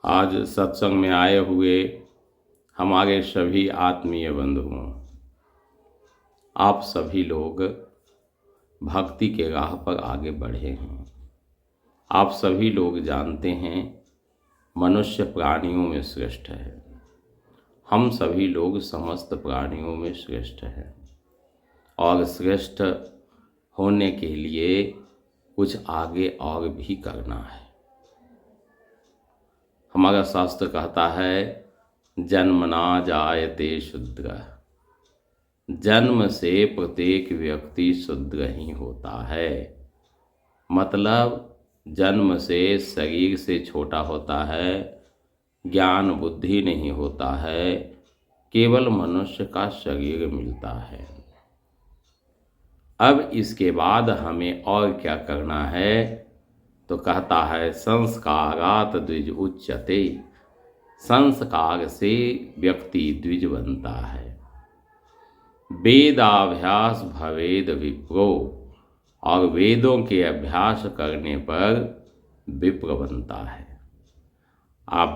आज सत्संग में आए हुए हमारे सभी आत्मीय बंधुओं, आप सभी लोग भक्ति के राह पर आगे बढ़े हैं। आप सभी लोग जानते हैं मनुष्य प्राणियों में श्रेष्ठ है। हम सभी लोग समस्त प्राणियों में श्रेष्ठ हैं और श्रेष्ठ होने के लिए कुछ आगे और भी करना है। हमारा शास्त्र कहता है जन्मना जायते शूद्र, जन्म से प्रत्येक व्यक्ति शूद्र ही होता है। मतलब जन्म से शरीर से छोटा होता है, ज्ञान बुद्धि नहीं होता है, केवल मनुष्य का शरीर मिलता है। अब इसके बाद हमें और क्या करना है? तो कहता है संस्कारात द्विज उच्यते, संस्कार से व्यक्ति द्विज बनता है। वेदाभ्यास भवेद विप्रो, और वेदों के अभ्यास करने पर विप्र बनता है।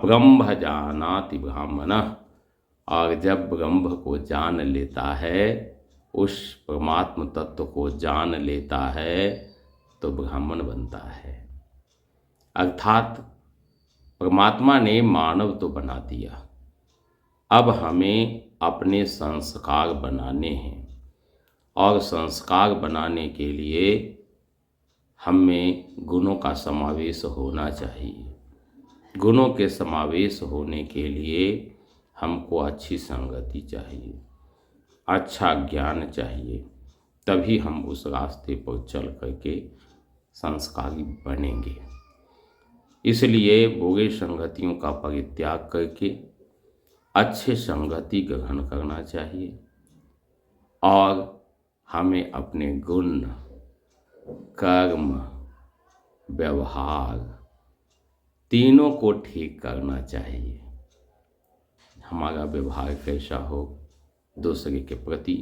ब्रह्म जानाति ब्राह्मणः, और जब ब्रह्म को जान लेता है, उस परमात्म तत्व को जान लेता है, तो ब्राह्मण बनता है। अर्थात परमात्मा ने मानव तो बना दिया, अब हमें अपने संस्कार बनाने हैं, और संस्कार बनाने के लिए हमें गुणों का समावेश होना चाहिए। गुणों के समावेश होने के लिए हमको अच्छी संगति चाहिए, अच्छा ज्ञान चाहिए, तभी हम उस रास्ते पर चल करके संस्कारी बनेंगे। इसलिए बुरे संगतियों का परित्याग करके अच्छे संगति ग्रहण करना चाहिए, और हमें अपने गुण, कर्म, व्यवहार तीनों को ठीक करना चाहिए। हमारा व्यवहार कैसा हो दूसरे के प्रति,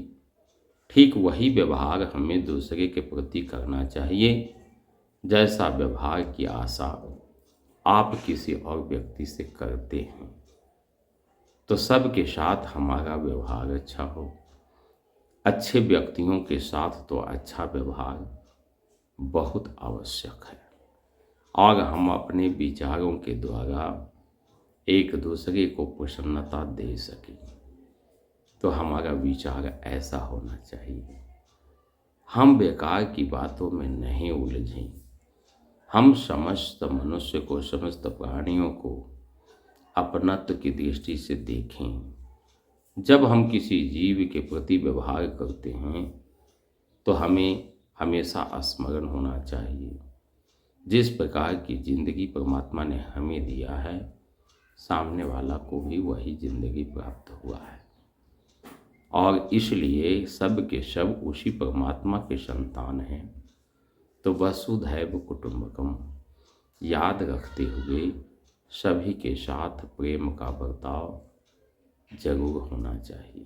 ठीक वही व्यवहार हमें दूसरे के प्रति करना चाहिए जैसा व्यवहार की आशा आप किसी और व्यक्ति से करते हैं। तो सबके साथ हमारा व्यवहार अच्छा हो। अच्छे व्यक्तियों के साथ तो अच्छा व्यवहार बहुत आवश्यक है, और हम अपने विचारों के द्वारा एक दूसरे को प्रसन्नता दे सकें, तो हमारा विचार ऐसा होना चाहिए। हम बेकार की बातों में नहीं उलझें। हम समस्त मनुष्य को, समस्त प्राणियों को अपनत्व की दृष्टि से देखें। जब हम किसी जीव के प्रति व्यवहार करते हैं तो हमें हमेशा स्मरण होना चाहिए, जिस प्रकार की जिंदगी परमात्मा ने हमें दिया है, सामने वाला को भी वही जिंदगी प्राप्त हुआ है, और इसलिए सब के सब उसी परमात्मा के संतान हैं। तो वसुधैव कुटुंबकम याद रखते हुए सभी के साथ प्रेम का बर्ताव जरूर होना चाहिए।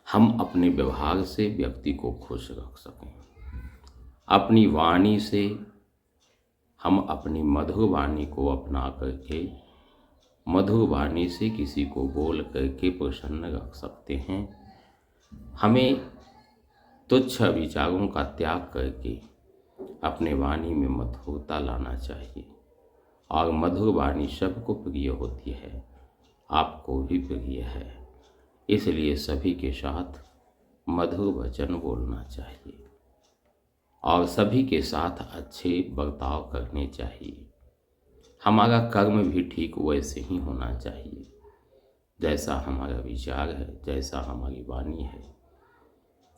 हम अपने व्यवहार से व्यक्ति को खुश रख सकें। अपनी वाणी से हम अपनी मधुर वाणी को अपना करके मधुर वाणी से किसी को बोल करके प्रसन्न रख सकते हैं। हमें तुच्छ विचारों का त्याग करके अपने वाणी में मधुरता लाना चाहिए, और मधुर वाणी सबको प्रिय होती है, आपको भी प्रिय है। इसलिए सभी के साथ मधुर वचन बोलना चाहिए, और सभी के साथ अच्छे बर्ताव करने चाहिए। हमारा कर्म भी ठीक वैसे ही होना चाहिए, जैसा हमारा विचार है, जैसा हमारी वाणी है।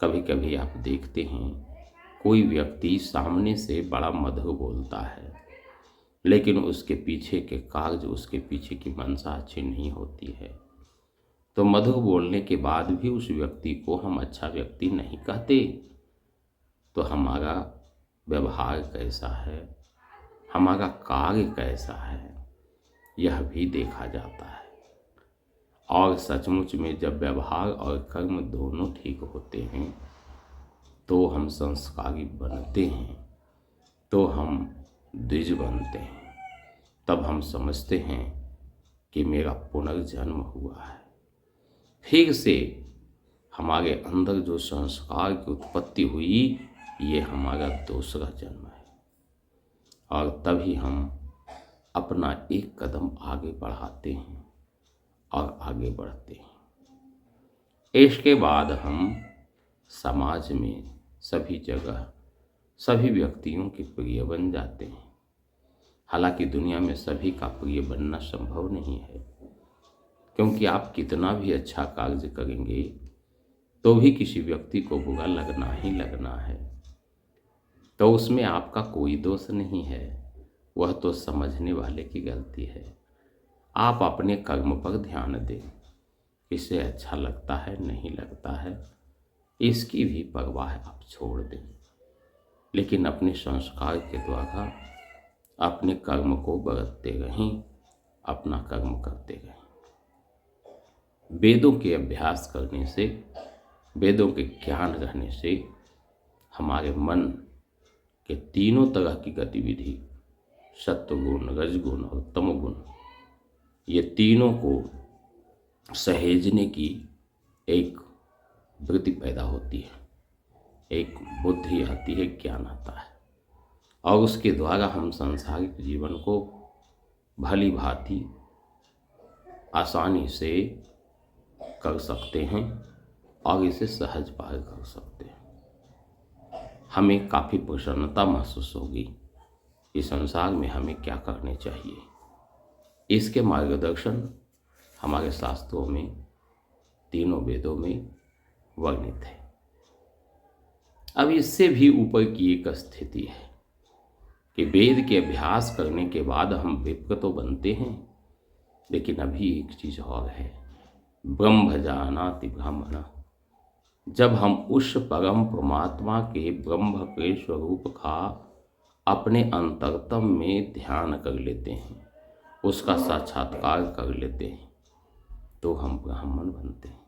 कभी कभी आप देखते हैं कोई व्यक्ति सामने से बड़ा मधुर बोलता है, लेकिन उसके पीछे के कार्य, उसके पीछे की मंशा अच्छी नहीं होती है। तो मधुर बोलने के बाद भी उस व्यक्ति को हम अच्छा व्यक्ति नहीं कहते। तो हमारा व्यवहार कैसा है, हमारा कार्य कैसा है, यह भी देखा जाता है। और सचमुच में जब व्यवहार और कर्म दोनों ठीक होते हैं तो हम संस्कारी बनते हैं, तो हम द्विज बनते हैं। तब हम समझते हैं कि मेरा पुनर्जन्म हुआ है। फिर से हमारे अंदर जो संस्कार की उत्पत्ति हुई, ये हमारा दूसरा जन्म है। और तभी हम अपना एक कदम आगे बढ़ाते हैं और आगे बढ़ते हैं। इसके बाद हम समाज में सभी जगह सभी व्यक्तियों के प्रिय बन जाते हैं। हालांकि दुनिया में सभी का प्रिय बनना संभव नहीं है, क्योंकि आप कितना भी अच्छा कार्य करेंगे तो भी किसी व्यक्ति को बुरा लगना ही लगना है। तो उसमें आपका कोई दोष नहीं है, वह तो समझने वाले की गलती है। आप अपने कर्म पर ध्यान दें, इसे अच्छा लगता है नहीं लगता है इसकी भी परवाह आप छोड़ दें, लेकिन अपने संस्कार के द्वारा अपने कर्म को बरतते रहें, अपना कर्म करते रहें। वेदों के अभ्यास करने से, वेदों के ज्ञान रहने से हमारे मन के तीनों तरह की गतिविधि, सत्वगुण, रजगुण और तमोगुण, ये तीनों को सहेजने की एक वृत्ति पैदा होती है, एक बुद्धि आती है, ज्ञान आता है, और उसके द्वारा हम सांसारिक जीवन को भली भांति आसानी से कर सकते हैं और इसे सहज पार कर सकते हैं। हमें काफ़ी प्रसन्नता महसूस होगी कि संसार में हमें क्या करने चाहिए। इसके मार्गदर्शन हमारे शास्त्रों में, तीनों वेदों में वर्णित है। अब इससे भी ऊपर की एक स्थिति है कि वेद के अभ्यास करने के बाद हम विप्र तो बनते हैं, लेकिन अभी एक चीज़ और है, ब्रह्म जानाति ब्राह्मण। जब हम उस परम परमात्मा के ब्रह्म के स्वरूप का अपने अंतरतम में ध्यान कर लेते हैं, उसका साक्षात्कार कर लेते हैं, तो हम ब्राह्मण बनते हैं।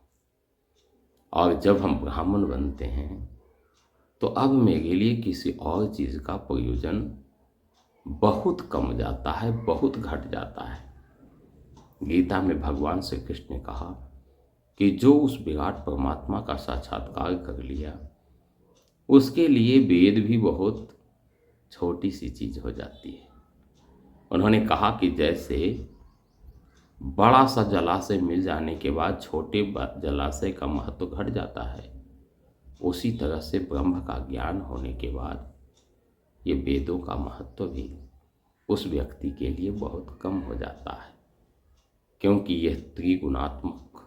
और जब हम ब्राह्मण बनते हैं तो अब मेरे लिए किसी और चीज़ का प्रयोजन बहुत कम जाता है, बहुत घट जाता है। गीता में भगवान श्री कृष्ण ने कहा कि जो उस विराट परमात्मा का साक्षात्कार कर लिया, उसके लिए वेद भी बहुत छोटी सी चीज़ हो जाती है। उन्होंने कहा कि जैसे बड़ा सा जलाशय मिल जाने के बाद छोटे जलाशय का महत्व घट जाता है, उसी तरह से ब्रह्म का ज्ञान होने के बाद ये वेदों का महत्व भी उस व्यक्ति के लिए बहुत कम हो जाता है, क्योंकि यह त्रिगुणात्मक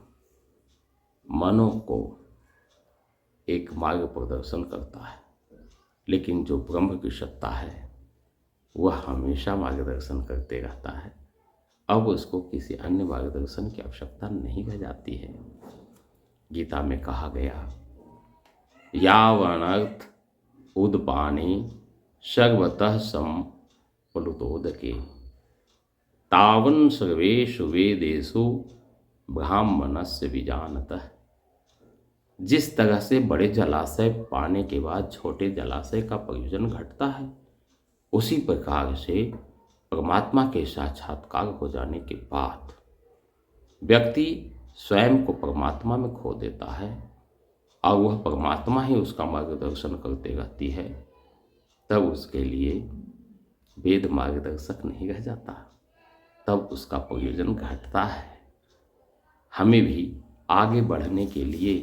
मनों को एक मार्ग प्रदर्शन करता है। लेकिन जो ब्रह्म की सत्ता है वह हमेशा मार्गदर्शन करते रहता है, अब उसको किसी अन्य मार्गदर्शन की आवश्यकता नहीं रह जाती है। गीता में कहा गया, यावनर्थ उदपाने सर्वतः सम्प्लुतोदके तावन् सर्वेषु वेदेषु ब्राह्मणस्य विजानतः। जिस तरह से बड़े जलाशय पाने के बाद छोटे जलाशय का प्रयोजन घटता है, उसी प्रकार से परमात्मा के साक्षात्कार हो जाने के बाद व्यक्ति स्वयं को परमात्मा में खो देता है और वह परमात्मा ही उसका मार्गदर्शन करते रहती है। तब उसके लिए वेद मार्गदर्शक नहीं रह जाता, तब उसका प्रयोजन घटता है। हमें भी आगे बढ़ने के लिए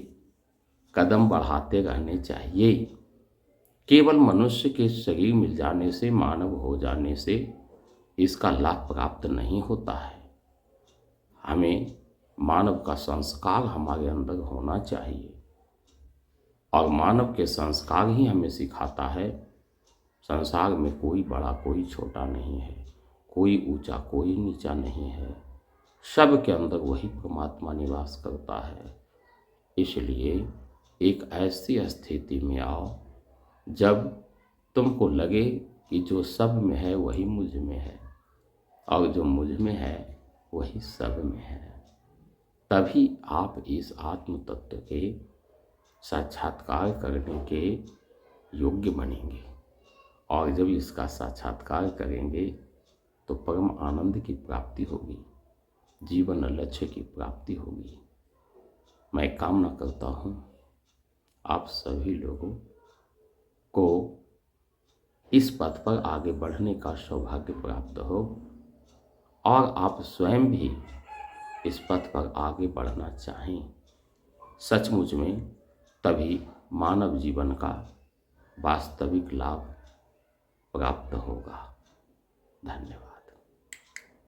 कदम बढ़ाते रहने चाहिए। केवल मनुष्य के शरीर मिल जाने से, मानव हो जाने से इसका लाभ प्राप्त नहीं होता है। हमें मानव का संस्कार हमारे अंदर होना चाहिए, और मानव के संस्कार ही हमें सिखाता है संसार में कोई बड़ा कोई छोटा नहीं है, कोई ऊंचा कोई नीचा नहीं है, सब के अंदर वही परमात्मा निवास करता है। इसलिए एक ऐसी स्थिति में आओ जब तुमको लगे कि जो सब में है वही मुझ में है, और जो मुझ में है वही सब में है। तभी आप इस आत्म तत्व के साक्षात्कार करने के योग्य बनेंगे, और जब इसका साक्षात्कार करेंगे तो परम आनंद की प्राप्ति होगी, जीवन लक्ष्य की प्राप्ति होगी। मैं कामना करता हूँ आप सभी लोगों को इस पथ पर आगे बढ़ने का सौभाग्य प्राप्त हो और आप स्वयं भी इस पथ पर आगे बढ़ना चाहें। सचमुच में तभी मानव जीवन का वास्तविक लाभ प्राप्त होगा। धन्यवाद।